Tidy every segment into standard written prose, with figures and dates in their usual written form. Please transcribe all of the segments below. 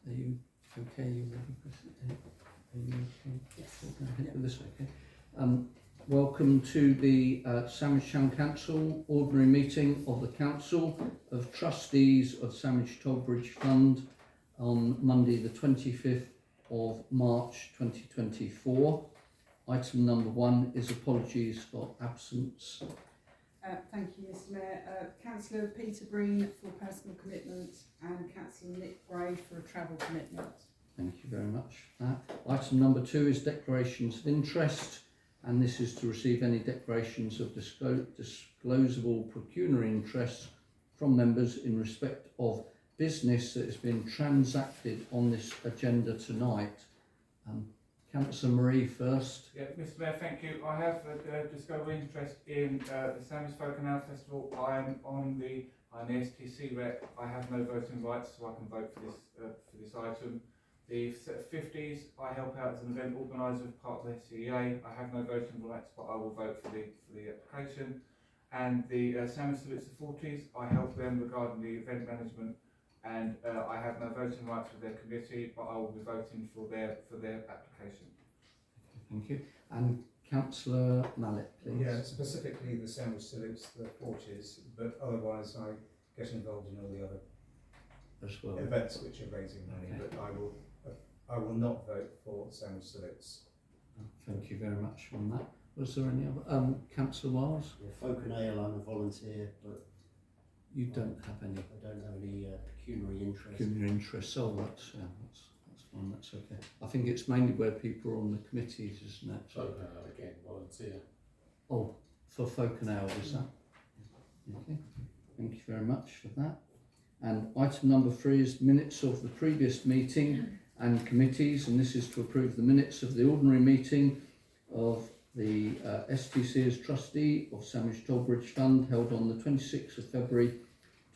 Are you okay? You ready, Chris? Are you okay? Yes. With this, okay. Welcome to the Sandwich Town Council ordinary meeting of the Council of Trustees of Sandwich Tollbridge Fund on Monday the 25th of March 2024. Item number 1 is apologies for absence. Thank you, Mr Mayor. Councillor Peter Breen for personal commitment and Councillor Nick Gray for a travel commitment. Thank you very much for that. Item number 2 is declarations of interest, and this is to receive any declarations of disclosable pecuniary interests from members in respect of business that has been transacted on this agenda tonight. Councillor Marie first. Yeah, Mr Mayor, thank you. I have discovered interest in the Sandwich Folk and Now Festival. I'm the STC rep. I have no voting rights, so I can vote for this item. The 50s, I help out as an event organiser as part of the SCEA. I have no voting rights, but I will vote for the application. And the Sandwich Salutes the 40s, I help them regarding the event management, and I have no voting rights with their committee, but I will be voting for their application. Thank you. And Councillor Mallet, please. Yeah, specifically the Sandwich Salutes the 40s, but otherwise I get involved in all the other as well. Events which are raising money, Okay. but I will not vote for Sandwich Salutes. Thank you very much on that. Was there any other? Councillor Wiles? Yeah, Folk and Ale, I'm a volunteer, but You don't have any I don't have any pecuniary interest. pecuniary interests. Oh, that's fine. That's okay. I think it's mainly where people are on the committees, isn't it? So again, volunteer. Oh, for Folk and Ale, is that? Okay. Thank you very much for that. And item number 3 is minutes of the previous meeting and committees, and this is to approve the minutes of the ordinary meeting of the STC as trustee of Sandwich Tollbridge Fund held on the 26th of February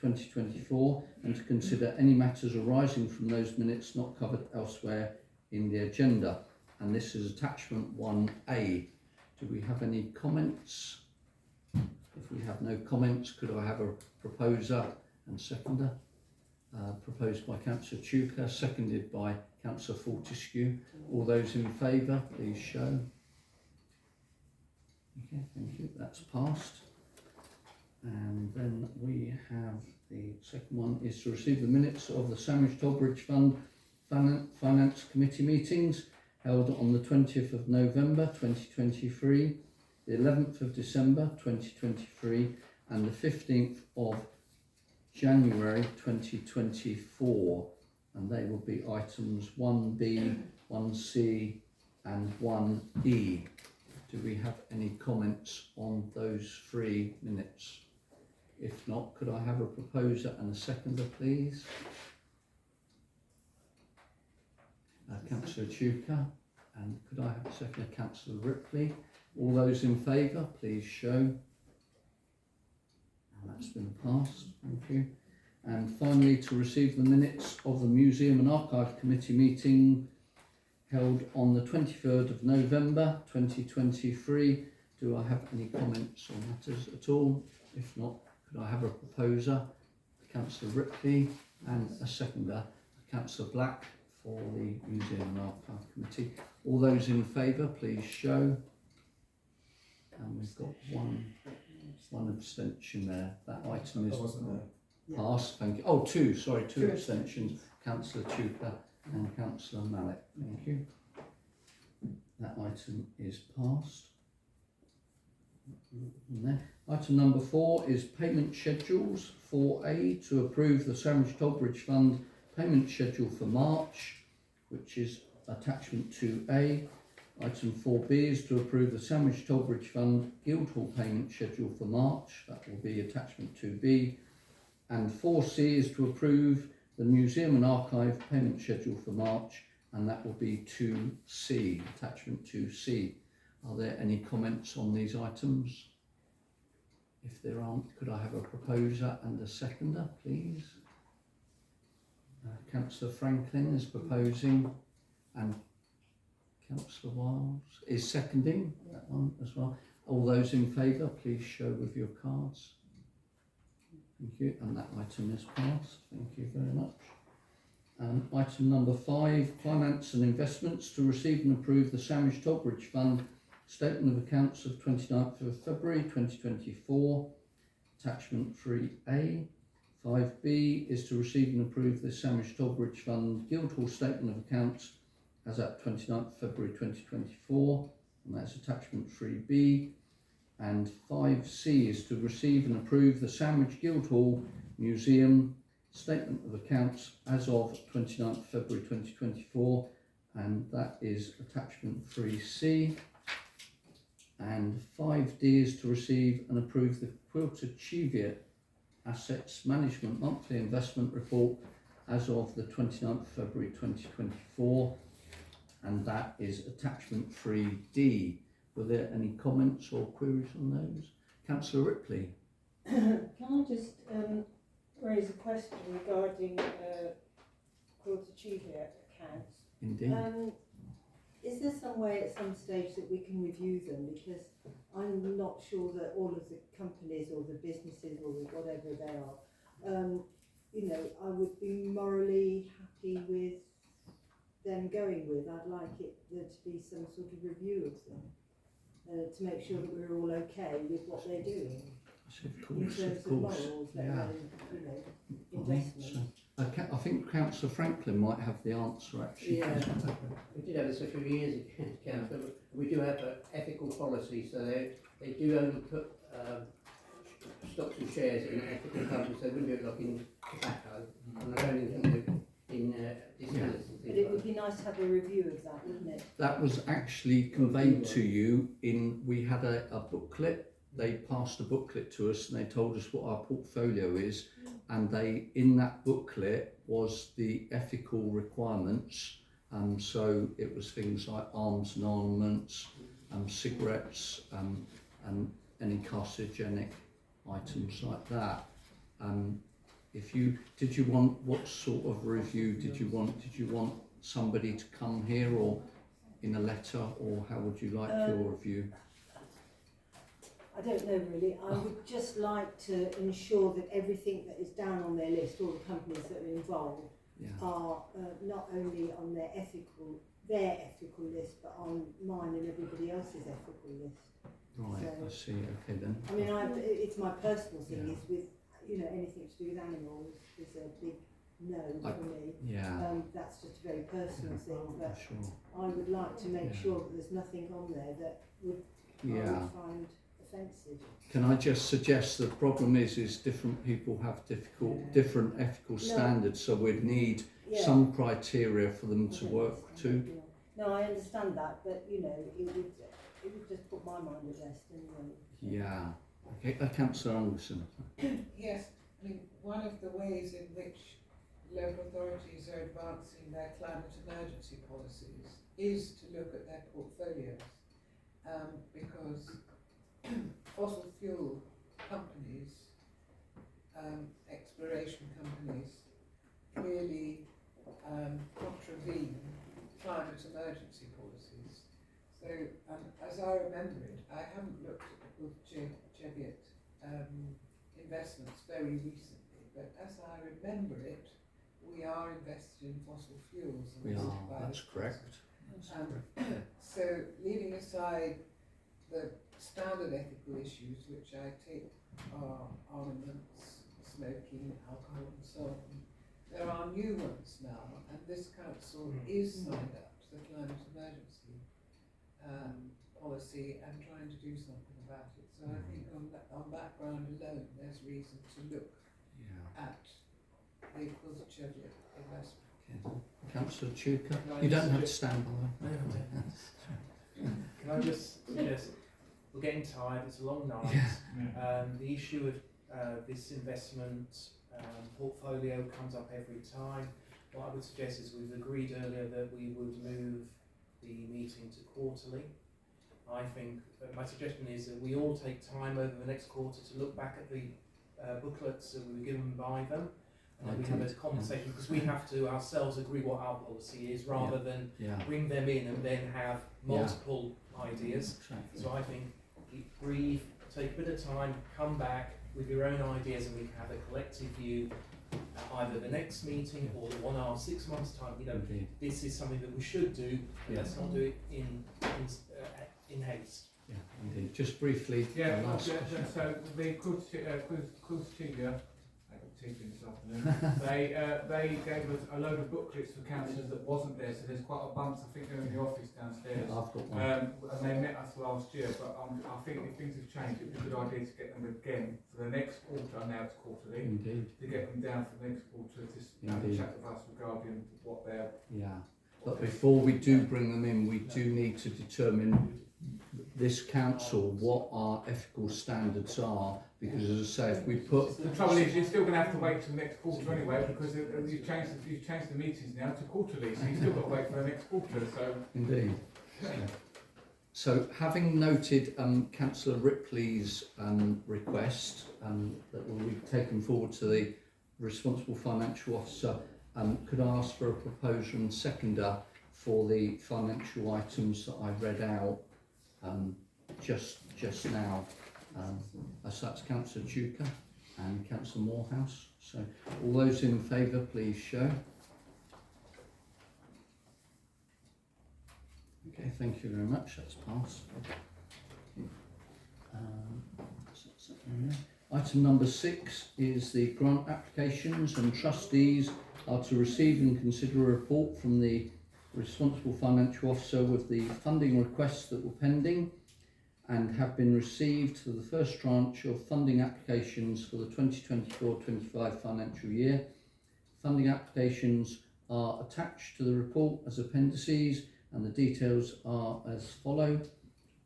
2024, and to consider any matters arising from those minutes not covered elsewhere in the agenda. And this is attachment 1A. Do we have any comments? If we have no comments, could I have a proposer and seconder? Proposed by Councillor Tuker, seconded by Councillor Fortescue. All those in favour, please show. Okay, thank you. That's passed. And then we have the second one is to receive the minutes of the Sandwich Tollbridge Fund Finance Committee meetings held on the 20th of November 2023, the 11th of December 2023, and the 15th of January 2024, and they will be items 1B, 1C and 1E. Do we have any comments on those 3 minutes? If not, could I have a proposer and a seconder, please? Councillor Tuker, and could I have a seconder, Councillor Ripley? All those in favour, please show. That's been passed, thank you. And finally, to receive the minutes of the Museum and Archive Committee meeting held on the 23rd of November 2023. Do I have any comments or matters at all? If not, could I have a proposer, Councillor Ripley, and a seconder, Councillor Black, for the Museum and Archive Committee. All those in favour, please show. And we've got one abstention there. That item is passed. Thank you. Oh, two abstentions. Councillor Tuker and Councillor Mallet. Thank you. That item is passed. Item number 4 is payment schedules. 4A, to approve the Sandwich Tollbridge Fund payment schedule for March, which is attachment 2A. Item 4B is to approve the Sandwich Tollbridge Fund Guildhall payment schedule for March. That will be attachment 2B. And 4C is to approve the Museum and Archive payment schedule for March, and that will be 2C, attachment 2C. Are there any comments on these items? If there aren't, could I have a proposer and a seconder, please? Councillor Franklin is proposing, and Councillor Wiles is seconding that one as well. All those in favour, please show with your cards. Thank you, and that item is passed. Thank you very much. Item number 5, finance and investments, to receive and approve the Sandwich Tollbridge Fund Statement of Accounts of 29th of February 2024, attachment 3A. 5B is to receive and approve the Sandwich Tollbridge Fund Guildhall Statement of Accounts as at 29th February 2024, and that's attachment 3B. And 5C is to receive and approve the Sandwich Guildhall Museum Statement of Accounts as of 29th February 2024, and that is attachment 3C. And 5D is to receive and approve the Quilter Cheviot Assets Management Monthly Investment Report as of the 29th February 2024, and that is attachment 3D. Were there any comments or queries on those? Councillor Ripley. Can I just raise a question regarding Quilter Cheviot accounts? Indeed. Is there some way at some stage that we can review them? Because I'm not sure that all of the companies or the businesses or the whatever they are, you know, I would be morally happy with them going with. I'd like there to be some sort of review of them to make sure that we're all okay with what they're doing. Of In course, terms of of course. morals, let Yeah. alone, you know, I think investment. so. I think Councillor Franklin might have the answer actually. Yeah, we did have this a few years ago, Councillor. We do have an ethical policy, so they do only put stocks and shares in ethical companies. They wouldn't do it like in tobacco, and I don't think they do in distillers and But things it like would be nice to have a review of that, wouldn't it? That was actually conveyed to you in, we had a booklet. They passed a booklet to us and they told us what our portfolio is, and they, in that booklet was the ethical requirements. So it was things like arms and armaments, cigarettes, and any carcinogenic items like that. Did you want, what sort of review did you want? Did you want somebody to come here or in a letter, or how would you like your review? I don't know really. I would just like to ensure that everything that is down on their list, all the companies that are involved, are not only on their ethical list, but on mine and everybody else's ethical list. Right, So, I see. Okay then. I mean, it's my personal thing is with, you know, anything to do with animals is a big no for me. Yeah. That's just a very personal thing, but Sure. I would like to make sure that there's nothing on there that would I would find offensive. Can I just suggest the problem is different people have different ethical standards, so we'd need some criteria for them to work to. No, I understand that, but you know, it would just put my mind at rest anyway. Yeah. Okay, Councillor Anderson. Yes, I mean, one of the ways in which local authorities are advancing their climate emergency policies is to look at their portfolios, because fossil fuel companies, exploration companies, clearly contravene climate emergency policies. So, as I remember it, I haven't looked at the Cheviot investments very recently, but as I remember it, we are invested in fossil fuels. We are, that's correct. So, leaving aside the standard ethical issues, which I take are armaments, smoking, alcohol and so on, there are new ones now, and this council is signed up to the climate emergency policy and trying to do something about it. So I think on that ground alone, there's reason to look at the Quilter Cheviot investment. Okay. Councillor Chuka, you don't have to stand by. Can I just suggest, we're getting tired, it's a long night. The issue of this investment portfolio comes up every time. What I would suggest is we've agreed earlier that we would move the meeting to quarterly. I think my suggestion is that we all take time over the next quarter to look back at the booklets that we were given by them, and then we have a conversation, because we have to ourselves agree what our policy is rather than bring them in and then have multiple ideas. Exactly. So I think keep brief, take a bit of time, come back with your own ideas, and we can have a collective view at either the next meeting or the one after 6 months' time. You know, Indeed. this is something that we should do, but Yeah. let's not do it in haste. Yeah, indeed. Just briefly, Yeah, the last so question. the Quilteria, I got teaching this afternoon, they gave us a load of booklets for councillors that wasn't there, so there's quite a bunch, I think they're in the office downstairs. I've got one. And they met us last year, but I think if things have changed, it'd be a good idea to get them again for the next quarter, now it's quarterly, Indeed. to get them down for the next quarter, to have a Indeed. chat with us regarding what they're... Yeah. But before we do bring them in, we do need to determine this council what our ethical standards are, because as I say, if we put... The trouble is, you're still going to have to wait till the next quarter anyway, because you've changed the meetings now to quarterly, so you've still got to wait for the next quarter, so... Indeed. Yeah. So having noted Councillor Ripley's request that will be taken forward to the responsible financial officer, could I ask for a proposer and seconder for the financial items that I read out just now? So that's Councillor Duker and Councillor Morehouse. So all those in favour, please show. Okay, thank you very much. That's passed. Item number 6 is the grant applications, and trustees are to receive and consider a report from the responsible financial officer with the funding requests that were pending and have been received for the first tranche of funding applications for the 2024-25 financial year. Funding applications are attached to the report as appendices, and the details are as follow.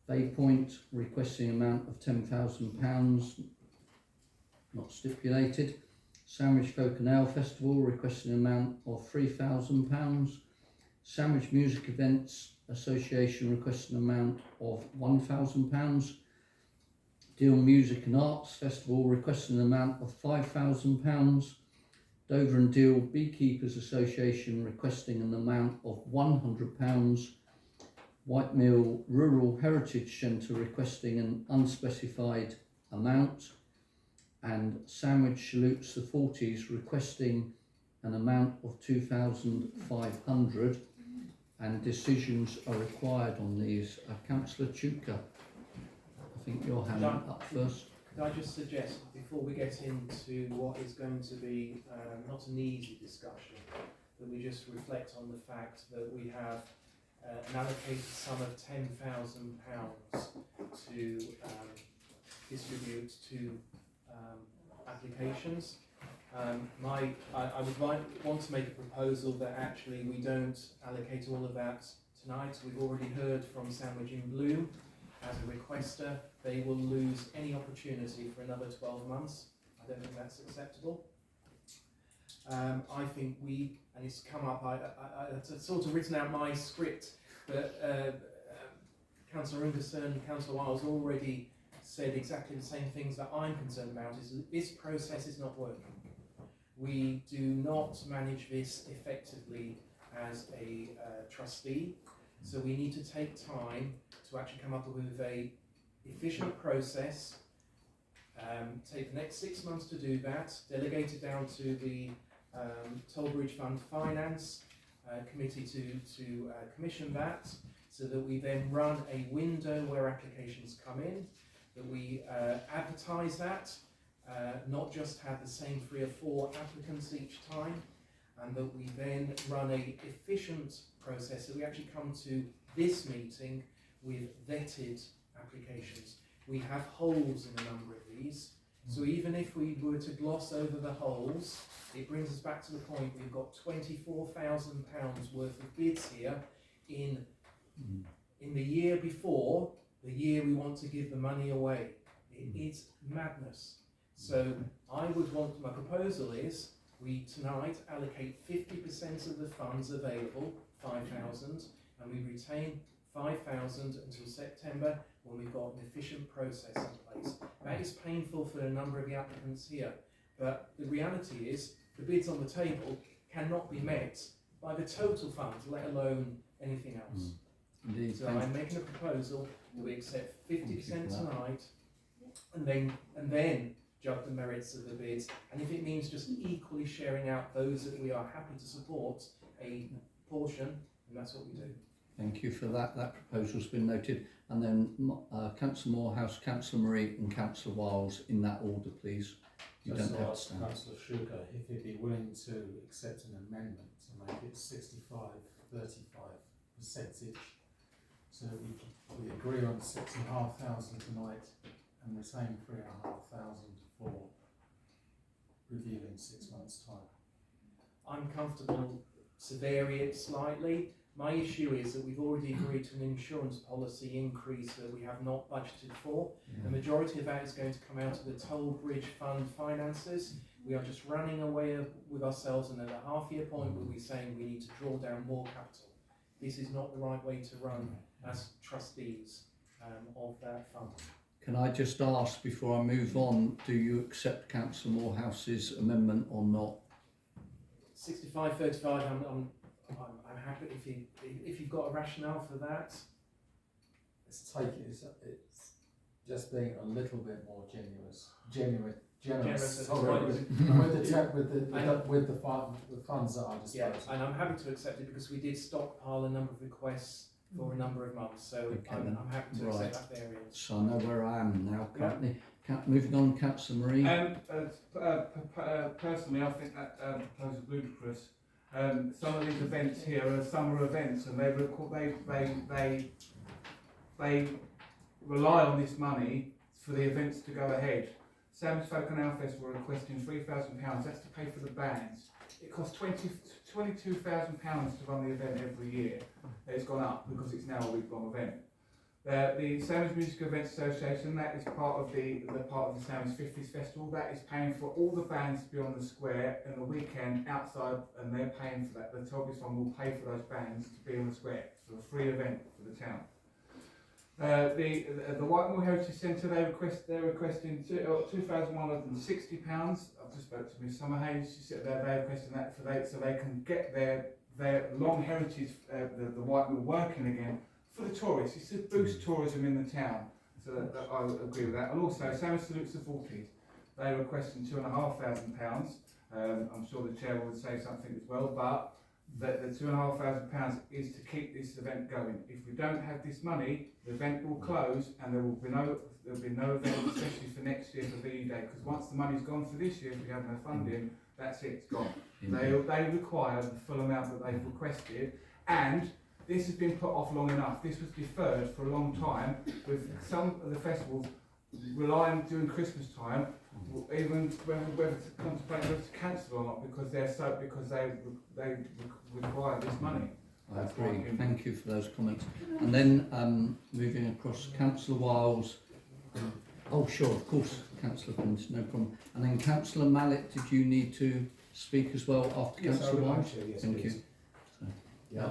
Bay Point requesting amount of £10,000, not stipulated. Sandwich Folk and Ale Festival requesting amount of £3,000. Sandwich Music Events Association requesting amount of £1,000. Deal Music and Arts Festival requesting an amount of £5,000. Dover and Deal Beekeepers Association requesting an amount of £100. Whitemill Rural Heritage Centre requesting an unspecified amount. And Sandwich Salutes the 40s requesting an amount of £2,500, and decisions are required on these. Councillor Chuka, I think your hand up first. Could I just suggest, before we get into what is going to be not an easy discussion, that we just reflect on the fact that we have an allocated sum of £10,000 to distribute to applications. I would want to make a proposal that actually we don't allocate all of that tonight. We've already heard from Sandwich in Bloom as a requester. They will lose any opportunity for another 12 months. I don't think that's acceptable. I think and it's come up, I've sort of written out my script, but Councillor Ingerson and Councillor Wiles already said exactly the same things that I'm concerned about, is that this process is not working. We do not manage this effectively as a trustee, so we need to take time to actually come up with a efficient process, take the next 6 months to do that, delegate it down to the Tollbridge Fund Finance Committee to commission that, so that we then run a window where applications come in, that we advertise that, not just have the same 3 or 4 applicants each time, and that we then run a efficient process, so we actually come to this meeting with vetted applications. We have holes in a number of these, so even if we were to gloss over the holes, it brings us back to the point we've got £24,000 worth of bids here in the year before the year we want to give the money away. It is madness. So I would want, my proposal is we tonight allocate 50% of the funds available, 5,000, and we retain 5,000 until September, when we've got an efficient process in place. That is painful for a number of the applicants here, but the reality is the bids on the table cannot be met by the total funds, let alone anything else. Indeed. So I'm making a proposal that we accept 50% tonight, and then judge the merits of the bids, and if it means just equally sharing out those that we are happy to support a portion, then that's what we do. Thank you for that. That proposal's been noted. And then Councillor Morehouse, Councillor Marie and Councillor Wiles in that order, please. You don't have to stand. Councillor Sugar if he'd be willing to accept an amendment to make it 65-35 percentage, so that we agree on 6,500 tonight and retain 3,500 for review in 6 months' time. I'm comfortable to vary it slightly. My issue is that we've already agreed to an insurance policy increase that we have not budgeted for. The majority of that is going to come out of the Toll Bridge Fund finances. We are just running away with ourselves, and at a half-year point we'll be saying we need to draw down more capital. This is not the right way to run as trustees of that fund. Can I just ask before I move on, do you accept Councillor Morehouse's amendment or not? 65-35, I'm happy if you've got a rationale for that. It's just being a little bit more generous. Generous Sorry, with the funds that are disposed. Yeah, and I'm happy to accept it because we did stockpile a number of requests for a number of months, so Okay, I'm happy to accept that variance. So I know where I am now currently. Moving on, Councillor Marie. Personally, I think that proposal is ludicrous. Some of these events here are summer events, and they rely on this money for the events to go ahead. Sam's Folk and Our Festival are requesting £3,000. That's to pay for the bands. It costs £22,000 to run the event every year. It's gone up because it's now a week-long event. The Sam's Music Events Association, that is part of the Sam's 50s Festival. That is paying for all the bands to be on the square in the weekend outside, and they're paying for that. The Toll Bridge Fund will pay for those bands to be on the square for a free event for the town. The Whitehall Heritage Centre, they're requesting £2,160. I've just spoke to Ms Summerhayes. She said they're requesting that so they can get their long heritage, the Whitehall working again for the tourists. It's to boost tourism in the town. So that I would agree with that. And also, Sam's Salutes the 40s. They're requesting £2,500. I'm sure the chair will say something as well, but the £2,500 is to keep this event going. If we don't have this money, the event will close, and there will be no event, especially for next year for VE Day. Because once the money's gone for this year, if we have no funding, that's it, it's gone. They require the full amount that they've requested, and this has been put off long enough. This was deferred for a long time, with some of the festivals relying during Christmas time, even whether to contemplate whether to cancel or not, because they require this money. I agree. Thank you for those comments. And then moving across, Councillor Wiles. Oh, sure, of course, Councillor Prince, no problem. And then Councillor Mallet, did you need to speak as well after Councillor Wiles? Yes, Thank please. you. Yeah,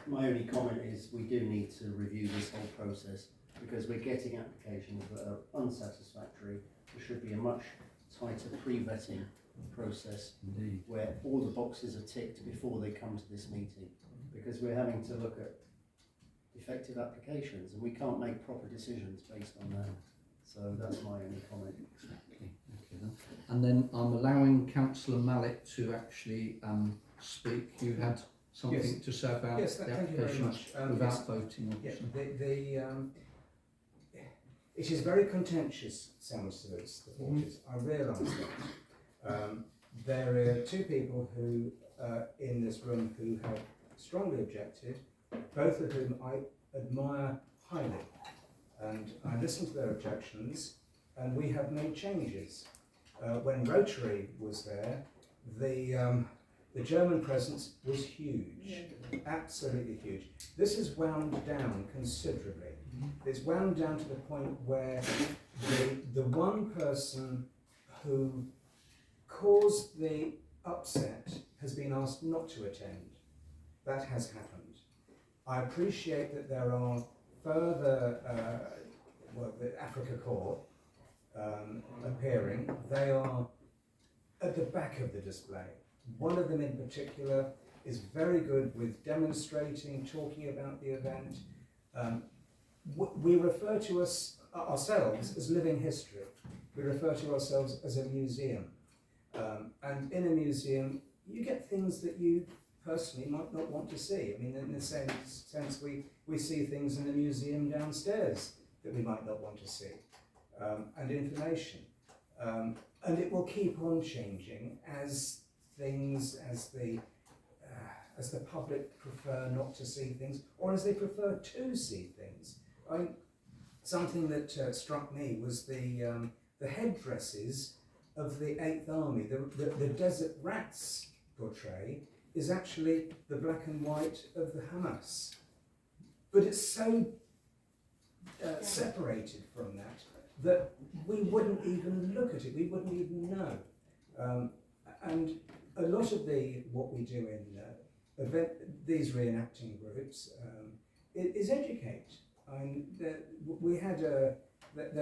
my only comment is we do need to review this whole process because we're getting applications that are unsatisfactory. There should be a much tighter pre-vetting process. Indeed. Where all the boxes are ticked before they come to this meeting, because we're having to look at effective applications and we can't make proper decisions based on that. So that's my only comment. Exactly. Okay, then. And then I'm allowing Councillor Mallet to actually speak. You had something to say about the thank you very applications much. without voting, obviously. It is very contentious, Sam's Salutes the 40s. I realise that. There are two people who in this room who have strongly objected, both of whom I admire highly. And I listened to their objections, and we have made changes. When Rotary was there, the German presence was huge, absolutely huge. This is wound down considerably. It's wound down to the point where the one person who caused the upset has been asked not to attend. That has happened. I appreciate that there are further, the Africa Corps appearing. They are at the back of the display. One of them in particular is very good with demonstrating, talking about the event. We refer to ourselves as living history. we refer to ourselves as a museum. And in a museum, you get things that you personally might not want to see. I mean, in the same sense, we see things in the museum downstairs that we might not want to see, and information. And it will keep on changing as the public prefer not to see things, or as they prefer to see things. Something that struck me was the headdresses of the 8th Army. The Desert Rats portray is actually the black and white of the Hamas. But it's so separated from that we wouldn't even look at it, we wouldn't even know. And a lot of what we do in these reenacting groups is educate. There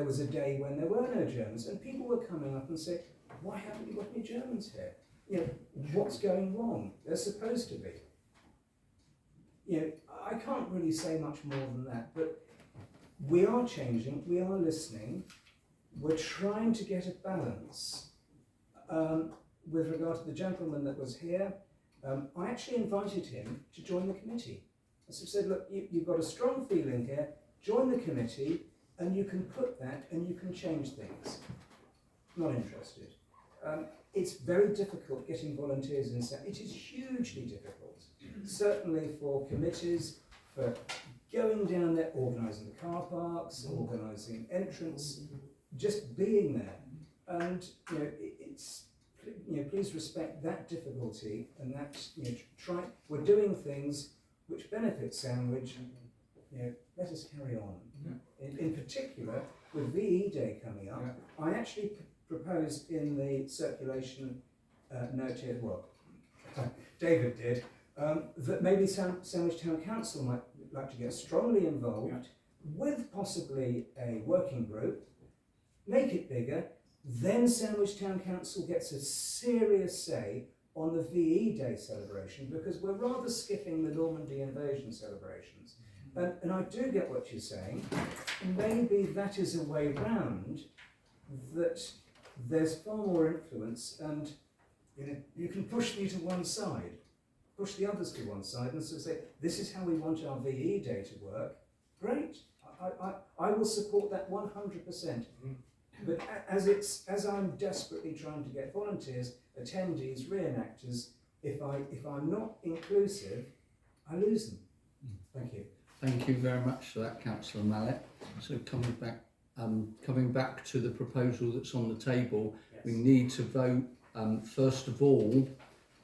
was a day when there were no Germans, and people were coming up and saying, "Why haven't you got any Germans here? You know, what's going wrong? They're supposed to be." You know, I can't really say much more than that, but we are changing, we are listening, we're trying to get a balance. With regard to the gentleman that was here, I actually invited him to join the committee. I said, look, you've got a strong feeling here, join the committee, and you can put that and you can change things. Not interested. It's very difficult getting volunteers in. It is hugely difficult, certainly for committees, for going down there, organising the car parks, organising entrance, just being there. And please respect that difficulty, and that we're doing things which benefit Sandwich. Let us carry on. In particular, with VE Day coming up, I actually proposed in the circulation note here, well, David did, that maybe Sandwich Town Council might like to get strongly involved with possibly a working group, make it bigger, then Sandwich Town Council gets a serious say on the VE Day celebration, because we're rather skipping the Normandy invasion celebrations. And I do get what you're saying. Maybe that is a way round, that there's far more influence, and you can push me to one side, push the others to one side, and so say, this is how we want our VE Day to work. Great, I will support that 100%. But as I'm desperately trying to get volunteers, attendees, reenactors, if I'm not inclusive, I lose them. Thank you. Thank you very much for that, Councillor Mallet. So coming back to the proposal that's on the table, we need to vote first of all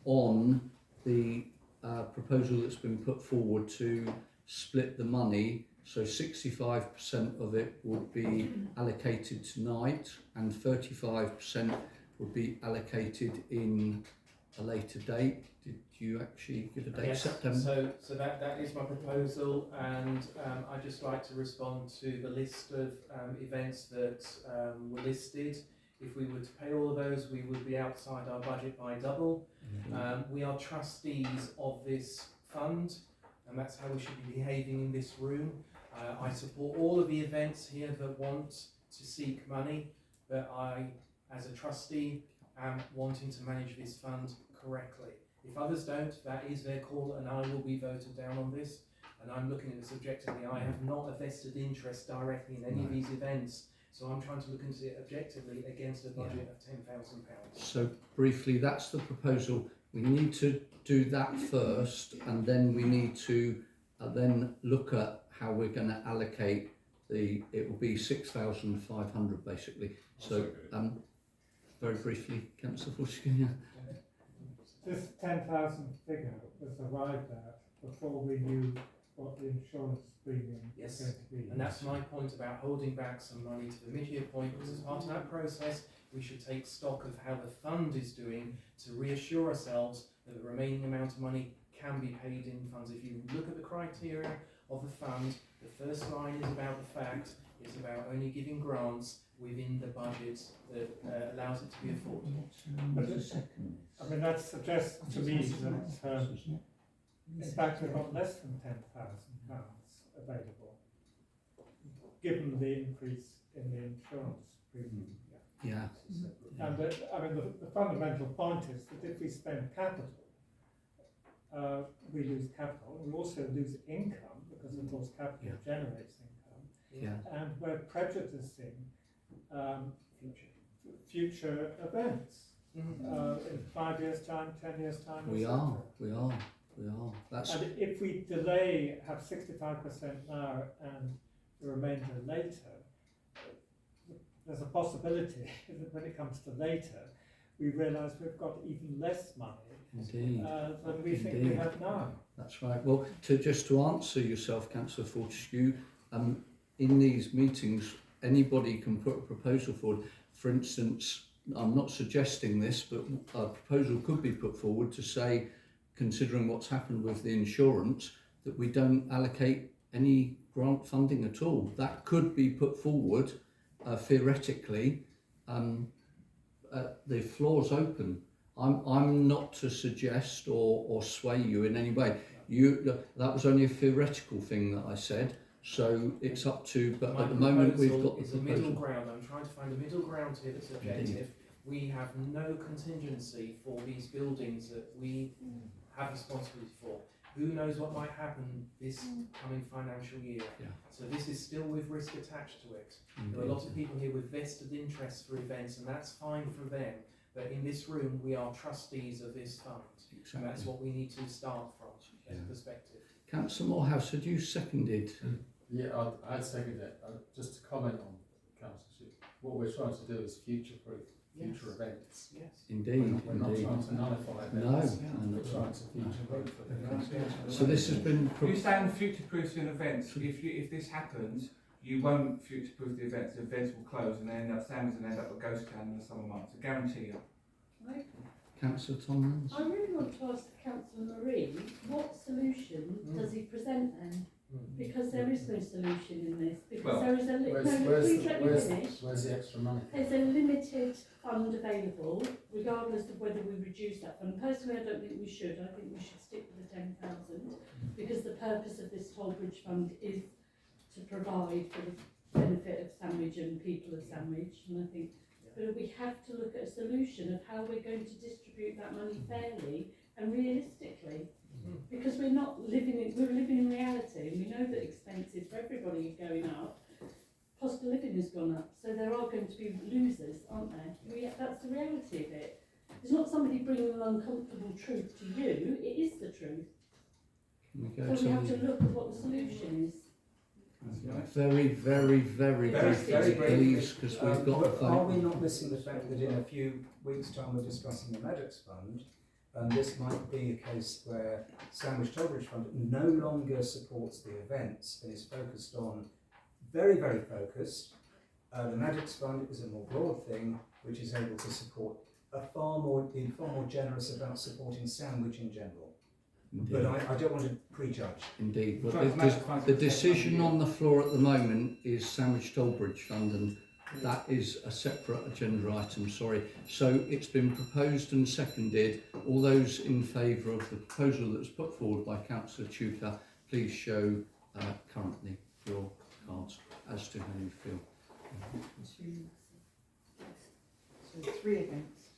on the proposal that's been put forward to split the money. So 65% of it would be allocated tonight, and 35% would be allocated in a later date. Did you actually give a date? Yes, September? so that is my proposal, and I'd just like to respond to the list of events that were listed. If we were to pay all of those, we would be outside our budget by double. We are trustees of this fund, and that's how we should be behaving in this room. I support all of the events here that want to seek money, but I, as a trustee, am wanting to manage this fund correctly. If others don't, that is their call, and I will be voted down on this. And I'm looking at this objectively. I have not a vested interest directly in any of these events, so I'm trying to look into it objectively against a budget of £10,000. So briefly, that's the proposal. We need to do that first, and then we need to then look at how we're going to allocate it will be 6,500 basically. So very briefly, Councillor Fushkin. This 10,000 figure was arrived at before we knew what the insurance premium was going to be. And that's my point about holding back some money to the mid-year point, because as part of that process, we should take stock of how the fund is doing to reassure ourselves that the remaining amount of money can be paid in funds. If you look at the criteria of the fund, the first line is about the fact it's about only giving grants within the budget that allows it to be affordable. I mean, that suggests to me that in fact we've got less than £10,000 available, given the increase in the insurance premium. Yeah. And I mean, the fundamental point is that if we spend capital, we lose capital. We also lose income because, of course, capital generates income. Yeah. And we're prejudicing future events. In 5 years' time, 10 years' time, We etc. are. That's And if we delay, have 65% now and the remainder later, there's a possibility that when it comes to later, we realise we've got even less money indeed. than we think we have now. That's right. Well, to answer yourself, Councillor Fortescue, in these meetings, anybody can put a proposal forward. For instance, I'm not suggesting this, but a proposal could be put forward to say, considering what's happened with the insurance, that we don't allocate any grant funding at all. That could be put forward theoretically. The floor's open. I'm not to suggest or sway you in any way. That was only a theoretical thing that I said. So it's up to, but My at the moment we've got the it's a proposal. middle ground. I'm trying to find a middle ground here that's objective. We have no contingency for these buildings that we have responsibility for. Who knows what might happen this coming financial year? Yeah. So this is still with risk attached to it. There are a lot of people here with vested interests for events, and that's fine for them. But in this room, we are trustees of this fund, Exactly. and that's what we need to start from as a perspective. Councillor Morehouse, had you seconded? Yeah, I'd second it. Just to comment on councillorship, what we're trying to do is future-proof future events. Yes. Indeed, We're not trying to nullify events. No, We're trying to future-proof events. So this has been. You saying future-proofing events? If this happens, you won't future-proof the events. The events will close, and then Sam's going to end up with a ghost town in the summer months. I guarantee you. Councillor Tomlins. I really want to ask Councillor Marie, what solution does he present then? Because there is no solution in this. Because there is a where's the extra money? There's a limited fund available, regardless of whether we reduce that fund. Personally, I don't think we should. I think we should stick with the 10,000 because the purpose of this Toll Bridge Fund is to provide for the benefit of Sandwich and people of Sandwich. And I think, but we have to look at a solution of how we're going to distribute that money fairly and realistically. Because we're living in reality, and we know that expenses for everybody are going up. Cost of living has gone up, so there are going to be losers, aren't there? That's the reality of it. It's not somebody bringing an uncomfortable truth to you, it is the truth. So we have to look at what the solution is. Very briefly, please, because we've got the Are vote. we not missing the fact that in a few weeks' time we're discussing the Maddox Fund, and this might be a case where Sandwich Toll Bridge Fund no longer supports the events and is focused on, very focused. The Maddox Fund is a more broad thing which is able to support being far more generous about supporting Sandwich in general. Indeed. But I don't want to prejudge. Indeed, but the decision on the floor at the moment is Sandwich Toll Bridge Fund, and that is a separate agenda item, sorry. So it's been proposed and seconded. All those in favour of the proposal that's put forward by Councillor Tuka, please show currently your cards as to how you feel. So 3 against.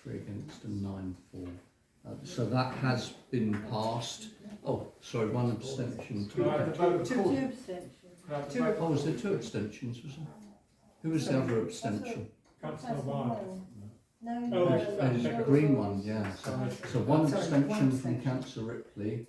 3 against and 9 for. So that has been passed. Oh, sorry, 1 abstention. Two abstentions. Oh, was there 2 abstentions, was there? Who was the other abstention? Councillor Wild. The green one, yeah. So 1 abstention from Councillor Ripley,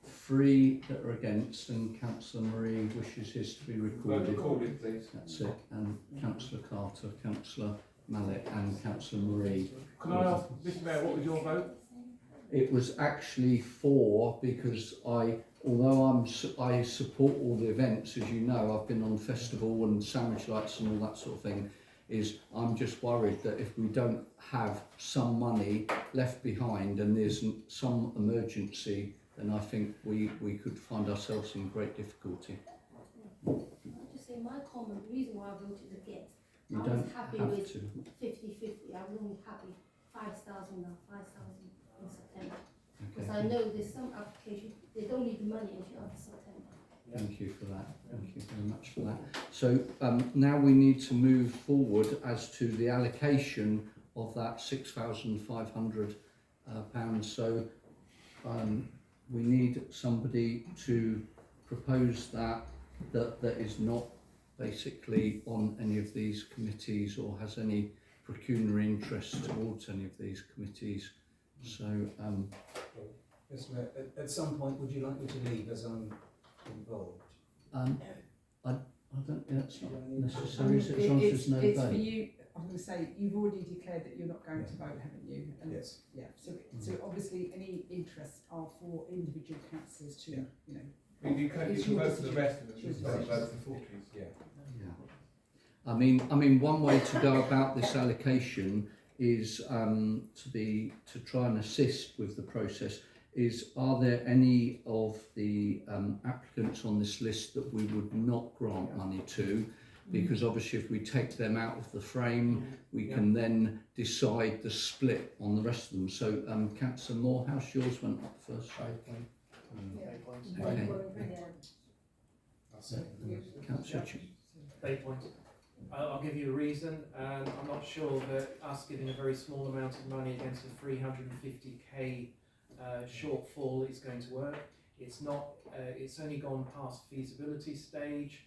3 that are against, and Councillor Marie wishes his to be recorded. Recorded, please. That's it. And Councillor Carter, Councillor Mallet, and Councillor Marie. Can I ask, Mr. Mayor, what was your vote? It was actually 4 because although I support all the events, as you know, I've been on festival and sandwich lights and all that sort of thing, I'm just worried that if we don't have some money left behind and there's some emergency, then I think we could find ourselves in great difficulty. I'll just say my comment, the reason why I voted against, You I was don't happy have with to. 50-50, I was only happy 5,000 now, 5,000 in September. Okay. Because I know there's some applications, they don't need the money until after September. Thank you for that. Thank you very much for that. So now we need to move forward as to the allocation of that £6,500. So we need somebody to propose that is not basically on any of these committees or has any pecuniary interest towards any of these committees. So Yes, Mayor, at some point, would you like me to leave as I'm involved? I don't think that's not necessary, is it, as long as there's no it's for vote? you. I'm going to say you've already declared that you're not going to vote, haven't you? And Yes. Yeah. So obviously any interests are for individual councillors to, Yeah. you know. You can It's vote your for the decision. rest of them, It's just your don't decision. vote for 40s. Yeah. Yeah. I mean, one way to go about this allocation is to try and assist with the process. Are there any of the applicants on this list that we would not grant money to? Because obviously, if we take them out of the frame, we can then decide the split on the rest of them. So, Councillor Morehouse, yours went up first. Okay. Councillor Ch- 8 points. I'll give you a reason. I'm not sure that us giving a very small amount of money against a 350k shortfall is going to work. It's not. It's only gone past feasibility stage.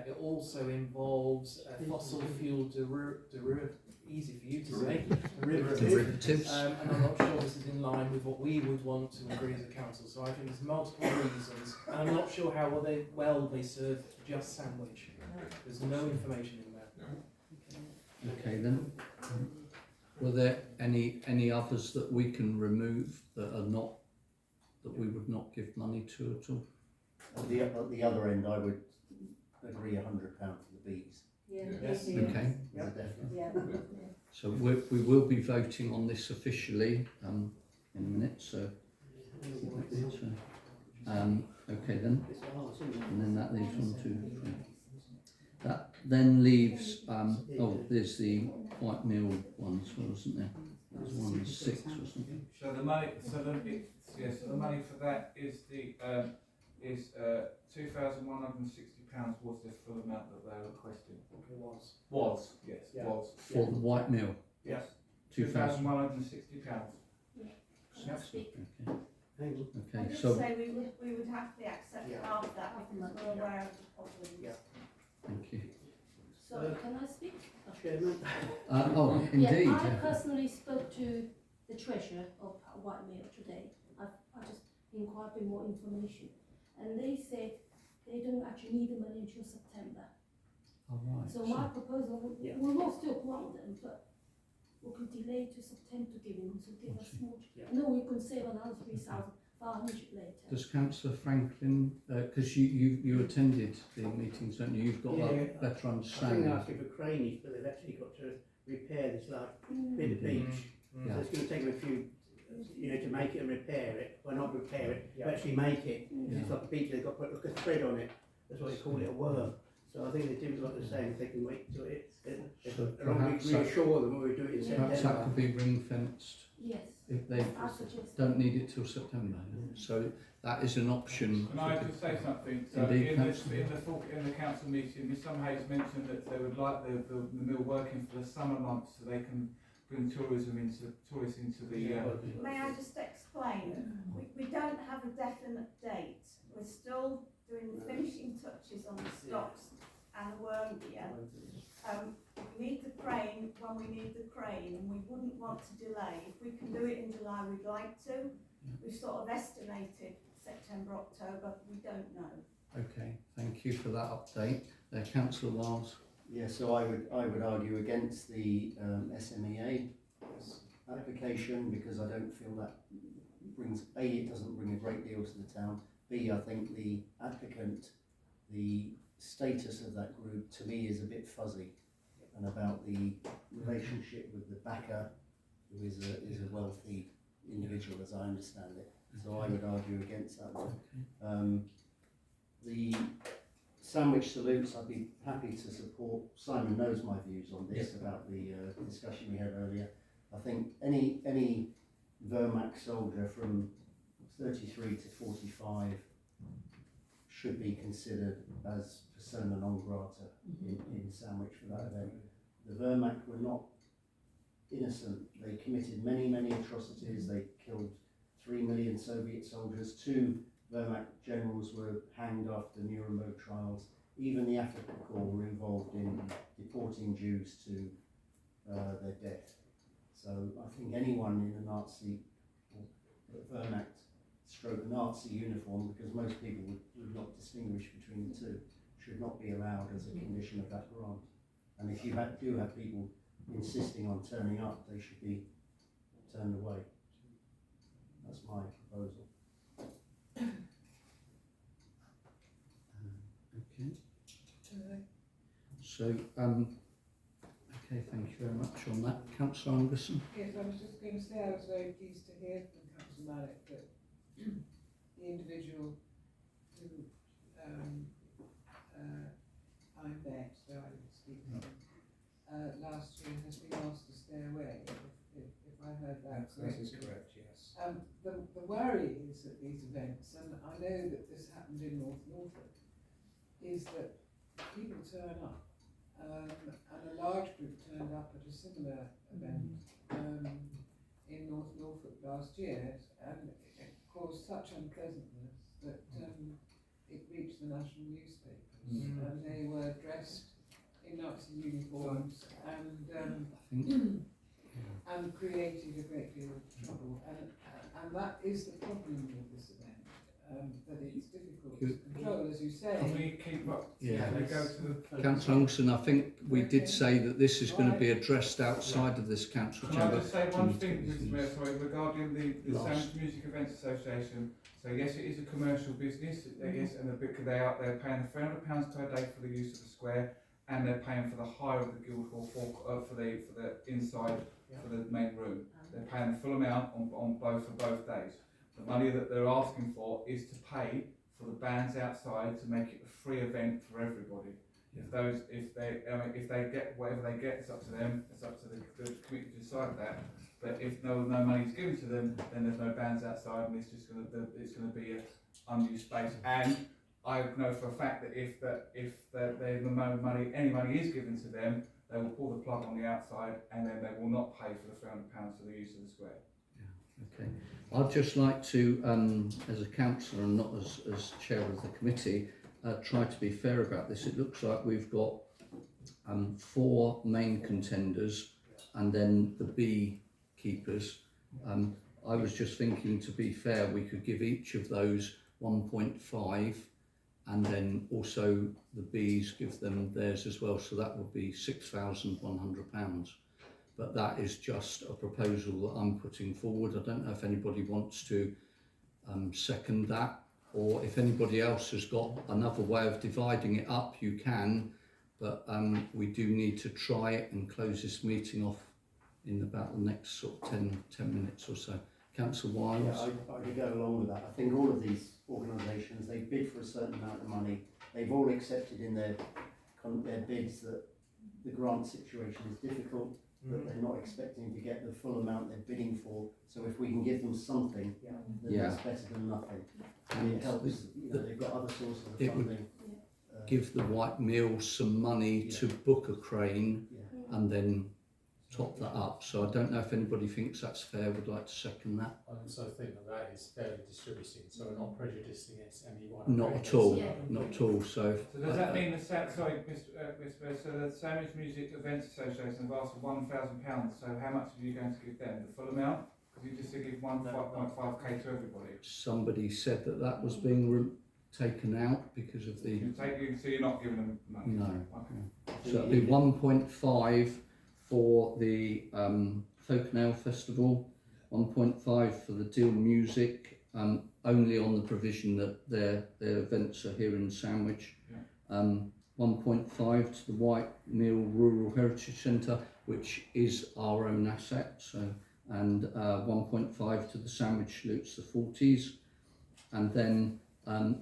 It also involves fossil fuel easy for you to say, derivatives. And I'm not sure this is in line with what we would want to agree as a council. So I think there's multiple reasons, and I'm not sure how well they serve just sandwich. There's no information in there. Okay then. Were there any others that we can remove that we would not give money to at all? At the other end, I would agree £100 for the bees. Yeah. Yes. Okay. As a definite. Yeah. So we will be voting on this officially in a minute. So okay then. And then that leaves 1, 2, 3. That then leaves there's the White Mill one as well, isn't there? There's 1 6, wasn't there? So the money, so the money for that is the £2,160 was the full amount that they are requesting. It was. Was, yes, Yeah. was. For the White Mill. Yes. £2,000. £2,160. Okay. I Okay. did So say we would happily accept half of that because we're aware of the problems. Yeah. thank you. So can I speak? Chairman. Indeed. Yeah, I personally spoke to the treasurer of White Mill today. I just inquired for more information, and they said they don't actually need the money until September. All right. So my proposal, Yeah. we will still grant them, but we could delay to September to give them, so give us more. Yeah. No, we could save another 3,500 later. Does Councillor Franklin, because you attended the meetings, don't you? You've got a better I think they're understanding. asking for cranes, but they've actually got to repair this large bit of beach. Yeah. So it's going to take them a few, to make it and repair it. Well, not repair it, Yeah. but actually make it. Yeah. It's like a beach, they've got to put a thread on it. That's why they call it a worm. So I think they do what they're saying, if they can wait till So we perhaps that- reassure them when we do it in Perhaps that September. could be ring fenced Yes, if they I suggest. don't need it till September. So that is an option. Can I just say something? So Indeed, in Councillor. the council meeting, Ms Hayes mentioned that they would like the mill working for the summer months so they can bring tourists into the. May I just explain? We don't have a definite date. We're still doing the finishing touches on the stocks and the worm gear. We need the crane when we need the crane, and we wouldn't want to delay. If we can do it in July, we'd like to. We've sort of estimated September, October, we don't know. Okay, thank you for that update. Councillor Wiles. Yeah, so I would argue against the SMEA application because I don't feel that brings, A, it doesn't bring a great deal to the town, B, I think the applicant, the status of that group to me is a bit fuzzy, and about the relationship with the backer, who is a wealthy individual as I understand it. So I would argue against that one. The sandwich salutes, I'd be happy to support. Simon knows my views on this about the discussion we had earlier. I think any Vermac soldier from 33 to 45 should be considered as persona non grata in Sandwich for that event. The Wehrmacht were not innocent. They committed many, many atrocities. They killed 3 million Soviet soldiers. 2 Wehrmacht generals were hanged after the Nuremberg trials. Even the Afrika Korps were involved in deporting Jews to their death. So I think anyone in a Nazi or Wehrmacht stroke Nazi uniform, because most people would not distinguish between the two, should not be allowed as a condition of that grant. And if you do have people insisting on turning up, they should be turned away. That's my proposal. Okay. So, okay, thank you very much on that. Councillor Anderson? Yes, I was just going to say I was very pleased to hear from Councillor Mallet that the individual who I met, though I didn't speak to him, last year has been asked to stay away, if I heard that correctly. That is correct, yes. The worry is at these events, and I know that this happened in North Norfolk, is that people turn up, and a large group turned up at a similar event in North Norfolk last year, and it caused such unpleasantness that it reached the national newspapers, and they were dressed in Nazi uniforms and created a great deal of trouble, and that is the problem with this event. That it's difficult to control, as you say. Can we keep up? Yeah. They go to the Councillor Anderson, I think we did say that this is going to be addressed outside of this council Can chamber. I just say one thing, Mr. Mayor, sorry, regarding the Last. Sandwich Music Events Association. So yes, it is a commercial business, yes, and they're paying £300 per day for the use of the square, and they're paying for the hire of the Guildhall for the inside for the main room. They're paying the full amount on both days. The money that they're asking for is to pay for the bands outside to make it a free event for everybody. If they get whatever they get, it's up to them. It's up to the committee to decide that. But if no money is given to them, then there's no bands outside, and it's going to be an unused space. And I know for a fact that if any money is given to them, they will pull the plug on the outside, and then they will not pay for the £300 for the use of the square. Okay. I'd just like to, as a councillor and not as chair of the committee, try to be fair about this. It looks like we've got 4 main contenders and then the bee keepers. I was just thinking, to be fair, we could give each of those 1.5, and then also the bees give them theirs as well, so that would be £6,100. But that is just a proposal that I'm putting forward. I don't know if anybody wants to second that, or if anybody else has got another way of dividing it up, you can, but we do need to try it and close this meeting off in about the next sort of 10 minutes or so. Councillor Wiles? Yeah, I could go along with that. I think all of these organisations, they bid for a certain amount of money. They've all accepted in their bids that the grant situation is difficult, that they're not expecting to get the full amount they're bidding for. So if we can give them something, then that's better than nothing. And it helps, they've got other sources of funding. Give the White Mill some money to book a crane and then top that up. So I don't know if anybody thinks that's fair, would like to second that. I also think that is fairly distributing, so we're not prejudicing against anyone. Not at all, not at all. So does that mean the so the Sandwich Music Events Association have asked for £1,000? So how much are you going to give them? The full amount? Because you just said give 1.5k to everybody. Somebody said that was being taken out because of the. So you're not giving them money? No. Okay. So it'll be 1.5 for the Folk and Ale Festival, 1.5 for the Deal Music, only on the provision that their events are here in Sandwich. 1.5 to the White Mill Rural Heritage Centre, which is our own asset, so, and 1.5 to the Sandwich Salutes the 40s, and then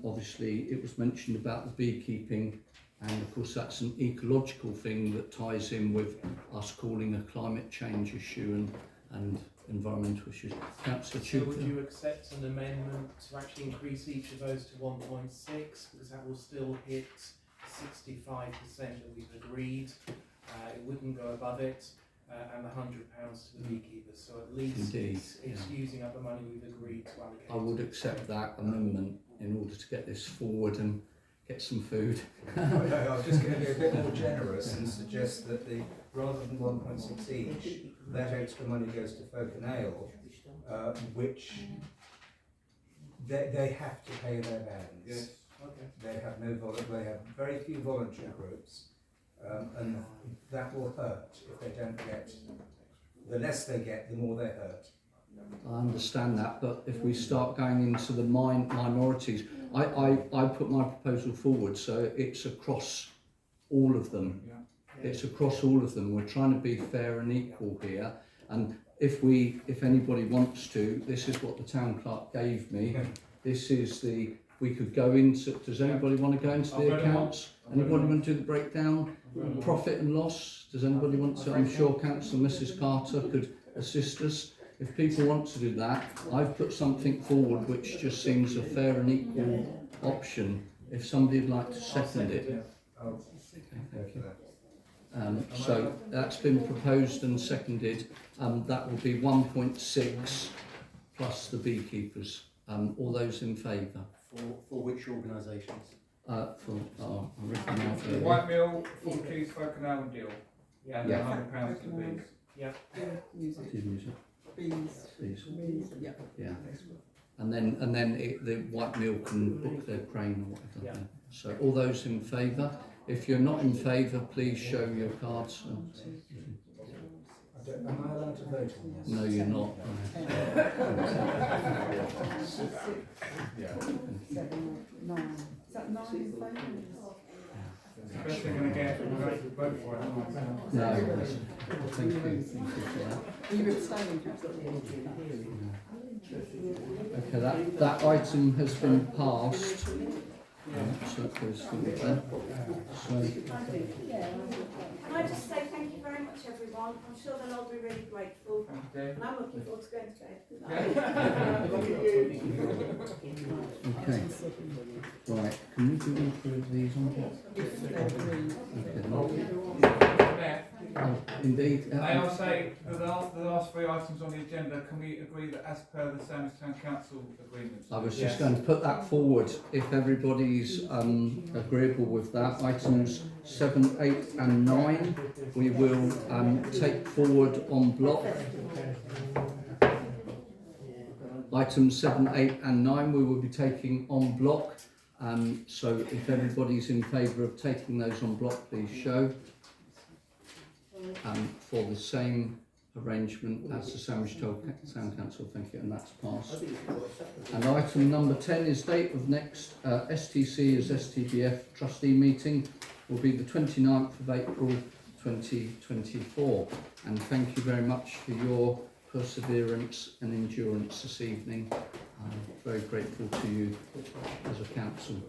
obviously it was mentioned about the beekeeping, and of course that's an ecological thing that ties in with us calling a climate change issue, and environmental issues. Councillor So would Tudor. you accept an amendment to actually increase each of those to 1.6, because that will still hit 65% that we've agreed, it wouldn't go above it, and the £100 to the beekeepers, so at least Indeed, it's using up the money we've agreed to allocate. I would accept that amendment in order to get this forward and get some food. I was just going to be a bit more generous and suggest that rather than 1.6 each, that extra money goes to Folk and Ale, which they have to pay their bands. Yes. Okay. They have they have very few voluntary groups, and that will hurt if they don't get. The less they get, the more they hurt. I understand that, but if we start going into the minorities, I put my proposal forward, so it's across all of them. Yeah. It's across all of them. We're trying to be fair and equal here, and if anybody wants to, this is what the town clerk gave me. This is we could go into. Does anybody want to go into the accounts? Anybody want to do the breakdown? Profit and loss? Does anybody want to? I'm sure Councillor Mrs. Carter could assist us. If people want to do that, I've put something forward which just seems a fair and equal option. If somebody would like to second it. Thank you. So that's been proposed and seconded. That will be 1.6 plus the beekeepers. All those in favour? For which organisations? I reckon now for White Mill, Full Keys, Folk and Ale and Deal. Yeah. And £100 to the bees. Yeah. Music. Bees. Yeah. Yeah. And then the White Mill can book their crane or whatever. Yeah. So all those in favour? If you're not in favour, please show your cards. Am I allowed to vote on this? No, you're not. 7, 9. Is that 9 in favour? The best they're going to get, we're going to vote for it. No, thank you for that. Are you abstaining, Councillor? Okay, that item has been passed. So that goes forward then. Can I just say thank you very much, everyone? I'm sure they'll all be really grateful, and I'm looking forward to going to bed. Okay. Right, can we do all three of these on block? Indeed. May I say, the last three items on the agenda, can we agree that as per the Sandwich Town Council agreements? I was just going to put that forward. If everybody's agreeable with that, items 7, 8 and 9 we will take forward en bloc. Items 7, 8 and 9 we will be taking en bloc. So if everybody's in favour of taking those en bloc, please show. For the same arrangement as the Sandwich Town Council, thank you, and that's passed. And item number 10 is date of next STC as STBF trustee meeting will be the 29th of April 2024. And thank you very much for your perseverance and endurance this evening. I'm very grateful to you as a council.